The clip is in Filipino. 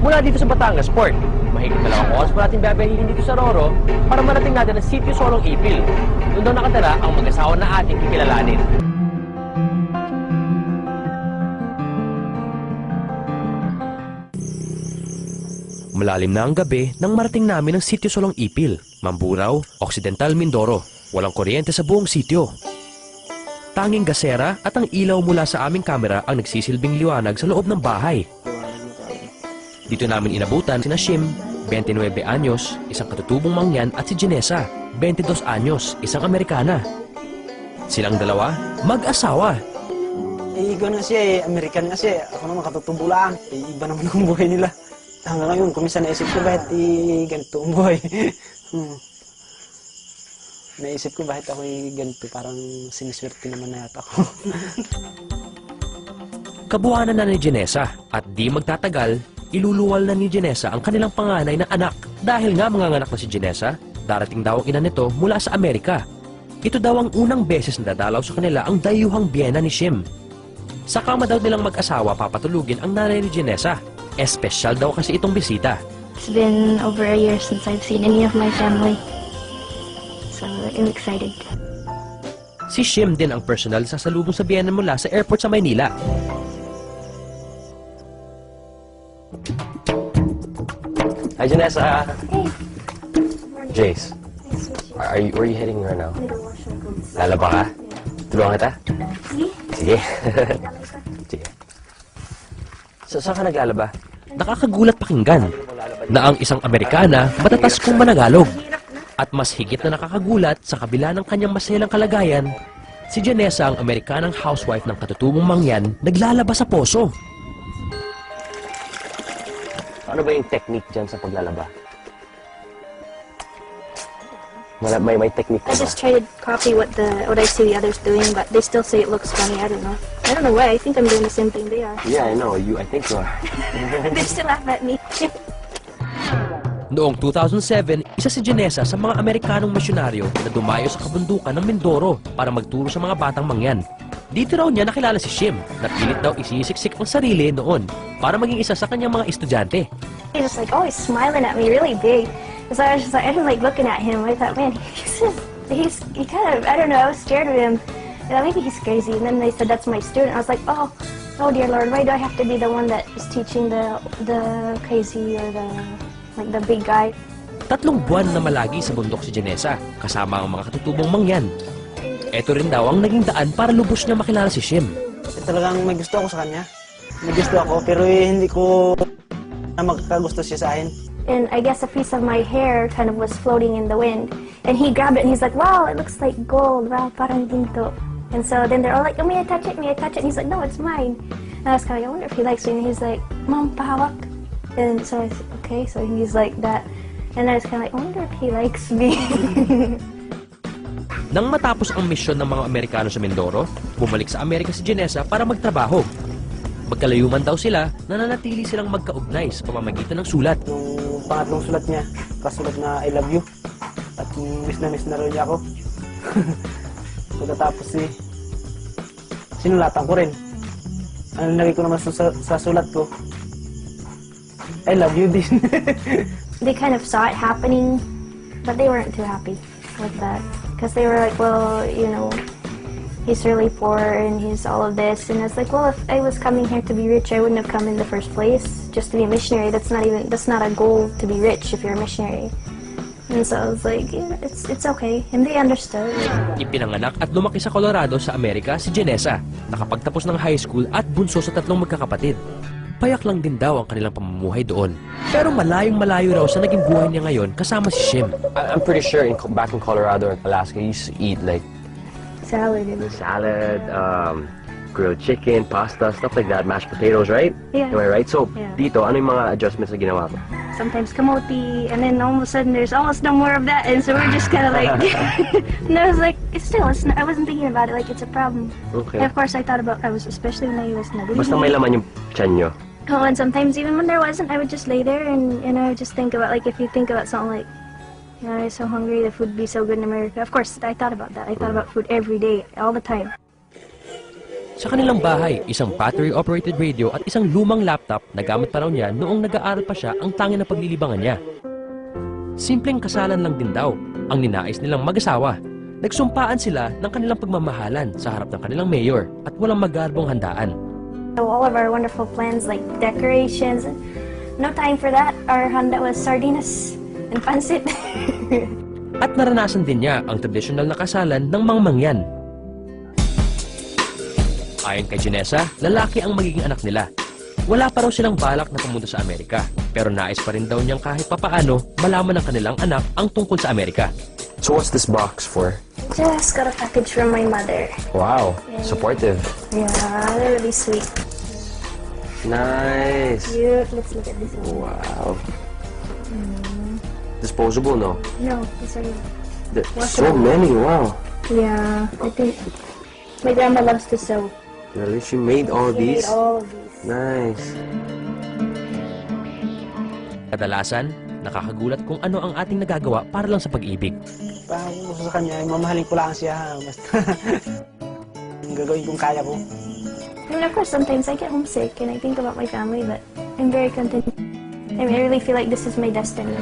Mula dito sa Batangas Port, mahigit 2 oras pa natin babahihin dito sa Roro para marating natin ang Sitio Solong Ipil. Doon daw nakatira ang mag-asawa na ating kikilalanin. Malalim na ang gabi nang marating namin ang Sitio Solong Ipil, Mamburao, Occidental Mindoro. Walang kuryente sa buong sitio. Tanging gasera at ang ilaw mula sa aming kamera ang nagsisilbing liwanag sa loob ng bahay. Dito namin inabutan sina Shim, 29 anyos, isang katutubong mangyan, at si Janessa, 22 anyos, isang Amerikana. Silang dalawa, mag-asawa. Igan nga siya American nga siya. Ako naman katutubo lang. Iba naman ang buhay nila. Hanggang ngayon, kung minsan naisip ko bakit ganito ang buhay. Naisip ko bakit ako ganito, parang siniswerte naman na yata ako. Kabuhanan na ni Janessa at di magtatagal, iluluwal na ni Janessa ang kanilang panganay na anak. Dahil nga manganganak na si Janessa, darating daw ang ina nito mula sa Amerika. Ito daw ang unang beses na dadalaw sa kanila ang dayuhang biyena ni Shim. Sa kama daw nilang mag-asawa papatulugin ang nanay ni Janessa. Espesyal daw kasi itong bisita. It's been over a year since I've seen any of my family. So I'm excited. Si Shim din ang personal sasalubong sa biyena mula sa airport sa Maynila. Hi, Janessa. Hey. Jace, where are you heading right now? Lalaba ka? Tulungan kita? Sige. Sige. Saan ka naglalaba? Nakakagulat pakinggan na ang isang Amerikana matatas kung managalog. At mas higit na nakakagulat sa kabila ng kanyang maselang kalagayan, si Janessa, ang Amerikanang housewife ng katutubong mangyan, naglalaba sa poso. Ano ba yung technique dyan sa paglalaba? May technique I just try to copy what I see the others doing, but they still say it looks funny. I don't know. I don't know why. I think I'm doing the same thing they are. Yeah, I know. I think you are. They still laugh at me. Noong 2007, isa si Janessa sa mga Amerikanong misyonaryo na dumayo sa kabundukan ng Mindoro para magturo sa mga batang mangyan. Dito raw niya nakilala si Shim na pilit daw isisiksik ang sarili noon para maging isa sa kanyang mga estudyante. He's just like always smiling at me really big. So I was just like, I didn't like looking at him. I thought, man, he kind of, I don't know, I was scared of him. I thought, maybe he's crazy. And then they said, that's my student. I was like, oh dear Lord, why do I have to be the one that is teaching the crazy or the big guy? 3 buwan na malagi sa bundok si Janessa, kasama ang mga katutubong mangyan. Ito rin daw ang naging daan para lubos niya makilala si Shim. Talagang may gusto ako sa kanya. May gusto ako, pero hindi ko na magkagusto siya sa akin. And I guess a piece of my hair kind of was floating in the wind. And he grabbed it and he's like, wow, it looks like gold. Wow, parang ginto. And so then they're all like, oh, may I touch it? May I touch it? And he's like, no, it's mine. And I was kind of like, I wonder if he likes me. And he's like, Mom, pahawak. And so I said, okay. So he's like that. And I was kind of like, I wonder if he likes me. Nang matapos ang misyon ng mga Amerikano sa Mindoro, bumalik sa Amerika si Janessa para magtrabaho. Magkalayuman daw sila, nananatili silang magkaugnay sa pamamagitan ng sulat. Yung pangatlong sulat niya, kasulat na I love you. At miss na rin niya ako. Pagkatapos sinulatan ko rin. Ang nilagay ko naman sa sulat ko, I love you din. They kind of saw it happening, but they weren't too happy with that. Because they were like, well, you know, he's really poor and he's all of this. And I was like, well, if I was coming here to be rich, I wouldn't have come in the first place just to be a missionary. That's not a goal to be rich if you're a missionary. And so I was like, yeah, it's okay. And they understood. Ipinanganak at lumaki sa Colorado sa Amerika si Janessa, nakapagtapos ng high school at bunso sa 3 magkakapatid. Payak lang din daw ang kanilang pamumuhay doon. Pero malayong-malayo raw sa naging buhay niya ngayon kasama si Shim. I'm pretty sure back in Colorado and Alaska, you used to eat like Salad. Grilled chicken, pasta, stuff like that, mashed potatoes, right? Yeah. Am I right? So, Yeah. dito, ano yung mga adjustments na ginawa mo? Sometimes kamote, and then all of a sudden there's almost no more of that, and so we're just kind of like, and I was like, I wasn't thinking about it like it's a problem. Okay. And of course I thought about, especially when I was nagulili. Basta may laman yung tiyan nyo. Oh, and sometimes even when there wasn't, I would just lay there and I would just think about, like, if you think about something like, you know, I'm so hungry, the food would be so good in America. Of course, I thought about that. I thought about food every day, all the time. Sa kanilang bahay, isang battery-operated radio at isang lumang laptop na gamit pa raw niya noong nag-aaral pa siya ang tanging na paglilibangan niya. Simpleng kasalan lang din daw ang ninais nilang mag-asawa. Nagsumpaan sila ng kanilang pagmamahalan sa harap ng kanilang mayor at walang magarbong handaan. So all of our wonderful plans like decorations, no time for that. Our handa was sardinas and pancit. At naranasan din niya ang tradisyonal na kasalan ng mga mangyan. Ayon kay Janessa, lalaki ang magiging anak nila. Wala pa raw silang balak na pumunta sa Amerika, pero nais pa rin daw niyang kahit papaano malaman ng kanilang anak ang tungkol sa Amerika. So what's this box for? Just got a package from my mother. Wow, supportive. Yeah, they're really sweet. Nice. Cute. Let's look at this one. Wow. Disposable, no? No, these are. There's so many, wow. Yeah, I think my grandma loves to sew. Really? She made all She made these? all of these. Nice. Kadalasan, nakakagulat kung ano ang ating nagagawa para lang sa pag-ibig. Parang gusto sa kanya, mamahalin ko lang siya. Basta ang gagawin kong kaya ko. I mean, of course, sometimes I get homesick and I think about my family, but I'm very content. I mean, I really feel like this is my destiny.